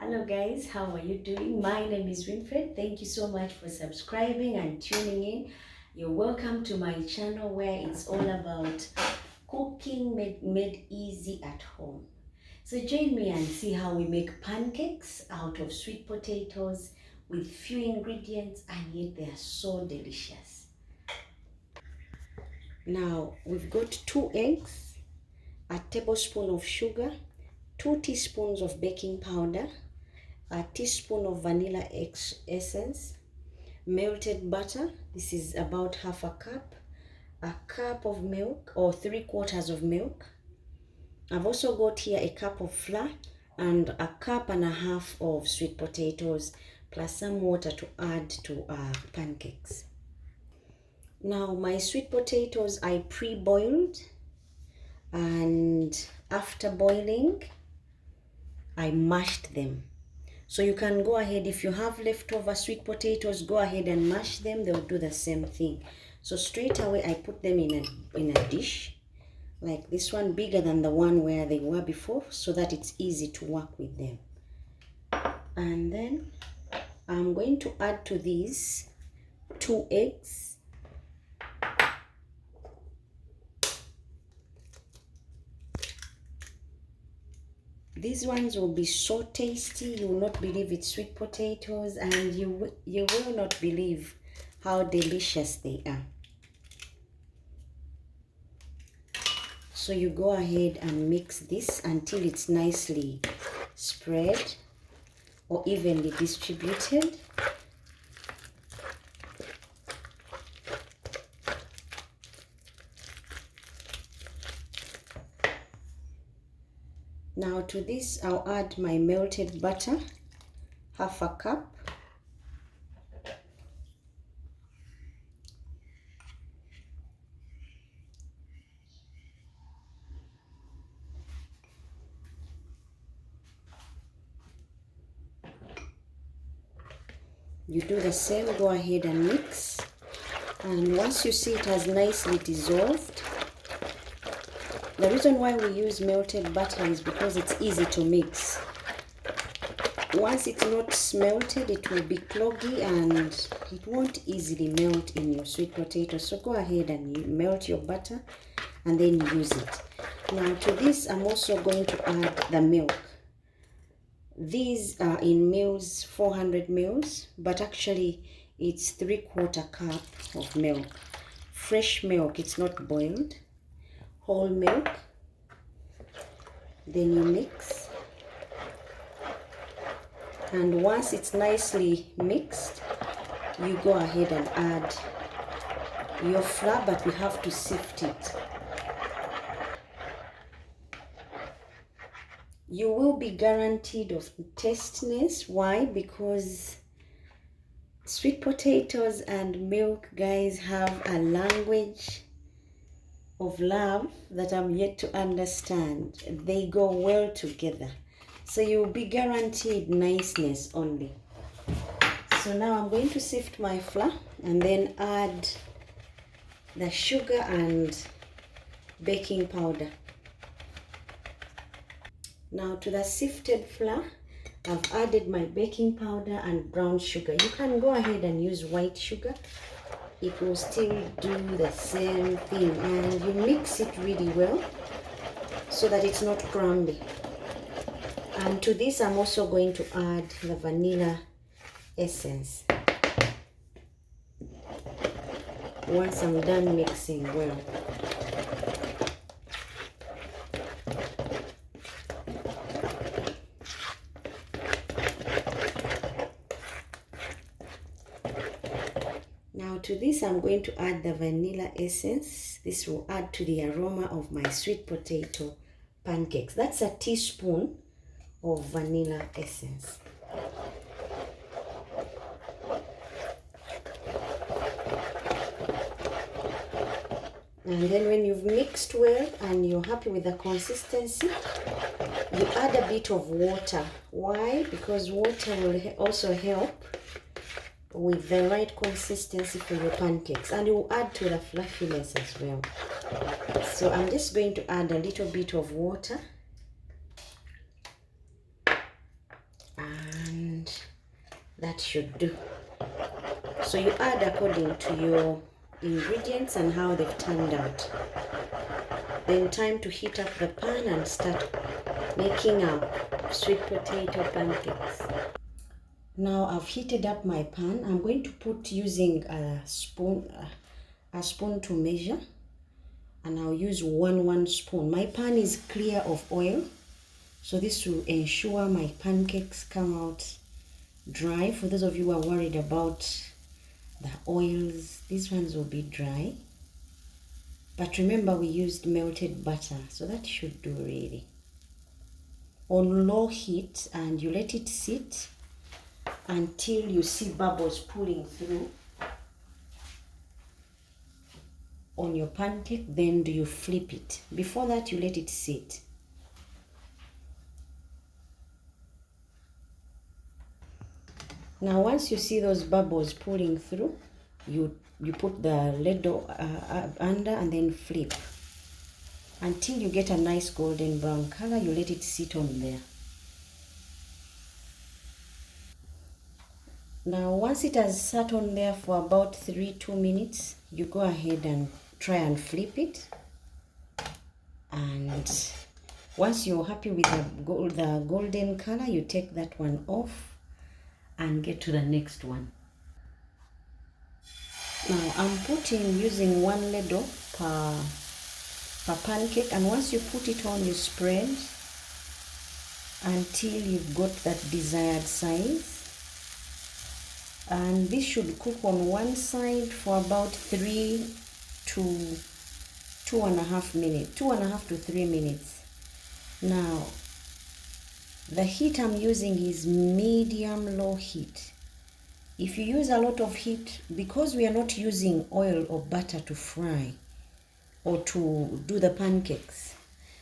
Hello guys, how are you doing? My name is Winfred. Thank you so much for subscribing and tuning in. You're welcome to my channel where it's all about cooking made easy at home. So join me and see how we make pancakes out of sweet potatoes with few ingredients, and yet they are so delicious. Now we've got 2 eggs, a tablespoon of sugar, 2 teaspoons of baking powder, a teaspoon of vanilla essence, melted butter, this is about half a cup of milk or 3/4 of milk. I've also got here a cup of flour and a cup and a half of sweet potatoes, plus some water to add to our pancakes. Now my sweet potatoes I pre-boiled, and after boiling I mashed them. So you can go ahead, if you have leftover sweet potatoes, go ahead and mash them. They'll do the same thing. So straight away I put them in a dish, like this one, bigger than the one where they were before, so that it's easy to work with them. And then I'm going to add to these 2 eggs. These ones will be so tasty, you will not believe it's sweet potatoes, and you will not believe how delicious they are. So you go ahead and mix this until it's nicely spread or evenly distributed. Now to this I'll add my melted butter, half a cup. You do the same, go ahead and mix. And once you see it has nicely dissolved, the reason why we use melted butter is because it's easy to mix. Once it's not melted, it will be cloggy and it won't easily melt in your sweet potato. So go ahead and melt your butter and then use it. Now to this I'm also going to add the milk. These are in mils, 400 mils, but actually it's 3/4 cup of milk. Fresh milk, it's not boiled. Whole milk. Then you mix. And once it's nicely mixed, you go ahead and add your flour, but we have to sift it. You will be guaranteed of tastiness. Why? Because sweet potatoes and milk, guys, have a language of love that I'm yet to understand. They go well together. So you'll be guaranteed niceness only. So now I'm going to sift my flour and then add the sugar and baking powder. Now to the sifted flour, I've added my baking powder and brown sugar. You can go ahead and use white sugar. It will still do the same thing, and you mix it really well so that it's not crumbly. And to this I'm also going to add the vanilla essence once I'm done mixing well. Now to this I'm going to add the vanilla essence. This will add to the aroma of my sweet potato pancakes. That's a teaspoon of vanilla essence. And then when you've mixed well and you're happy with the consistency, you add a bit of water. Why? Because water will also help with the right consistency for your pancakes, and it will add to the fluffiness as well. So I'm just going to add a little bit of water. That should do. So you add according to your ingredients and how they've turned out. Then time to heat up the pan and start making our sweet potato pancakes. Now I've heated up my pan. I'm going to put using a spoon to measure, and I'll use one spoon. My pan is clear of oil, so this will ensure my pancakes come out dry. For those of you who are worried about the oils, these ones will be dry. But remember, we used melted butter, so that should do really. On low heat, and you let it sit until you see bubbles pulling through on your pancake. Then do you flip it. Before that, you let it sit. Now once you see those bubbles pulling through, you put the ladle under and then flip until you get a nice golden brown color. You let it sit on there. Now once it has sat on there for about 2 minutes, you go ahead and try and flip it. And once you're happy with the golden color, you take that one off and get to the next one. Now I'm using 1 ladle per pancake, and once you put it on, you spread until you've got that desired size. And this should cook on one side for about 3 to 2.5 minutes, 2.5 to 3 minutes. Now the heat I'm using is medium low heat. If you use a lot of heat, because we are not using oil or butter to fry or to do the pancakes,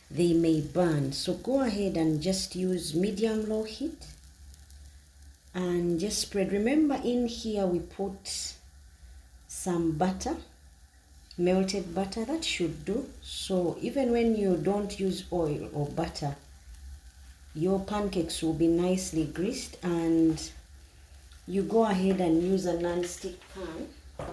they may burn. So go ahead and just use medium low heat and just spread. Remember, in here we put some butter, melted butter. That should do. So even when you don't use oil or butter, your pancakes will be nicely greased. And you go ahead and use a non-stick pan.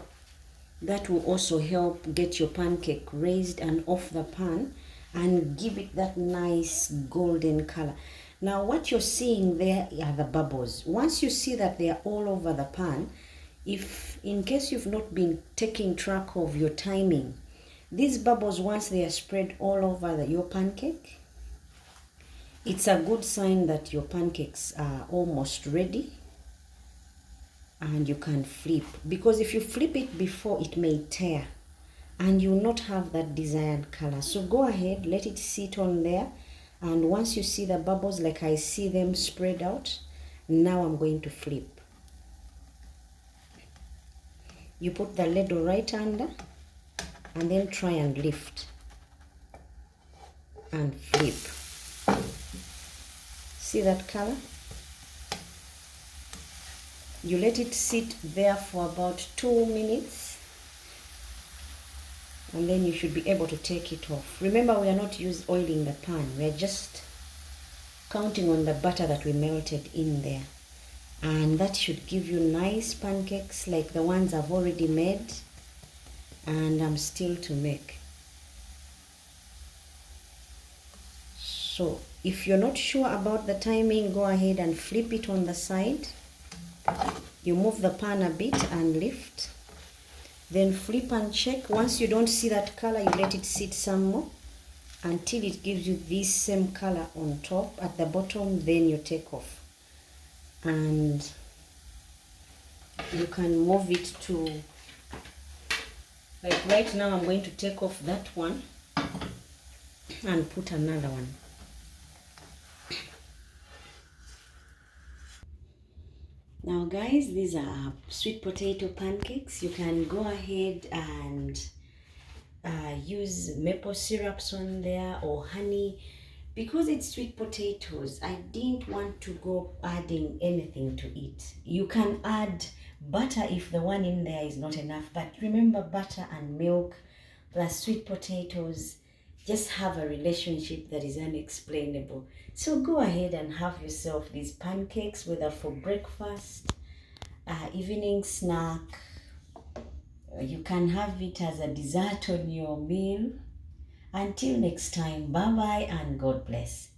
That will also help get your pancake raised and off the pan and give it that nice golden color. Now what you're seeing there are the bubbles. Once you see that they are all over the pan, if in case you've not been taking track of your timing, these bubbles, once they are spread all over your pancake, it's a good sign that your pancakes are almost ready and you can flip. Because if you flip it before, it may tear and you will not have that desired color. So go ahead, let it sit on there, and once you see the bubbles, like I see them spread out, now I'm going to flip. You put the ladle right under and then try and lift and flip. See that color? You let it sit there for about 2 minutes, and then you should be able to take it off. Remember, we are not oiling the pan. We are just counting on the butter that we melted in there. And that should give you nice pancakes like the ones I've already made and I'm still to make. So if you're not sure about the timing, go ahead and flip it on the side. You move the pan a bit and lift. Then flip and check. Once you don't see that color, you let it sit some more until it gives you this same color on top. At the bottom, then you take off. And you can move it to, like right now, I'm going to take off that one and put another one. Now guys, these are sweet potato pancakes. You can go ahead and use maple syrups on there or honey. Because it's sweet potatoes, I didn't want to go adding anything to it. You can add butter if the one in there is not enough, but remember, butter and milk plus sweet potatoes just have a relationship that is unexplainable. So go ahead and have yourself these pancakes, whether for breakfast evening snack. You can have it as a dessert on your meal. Until next time, bye bye and God bless.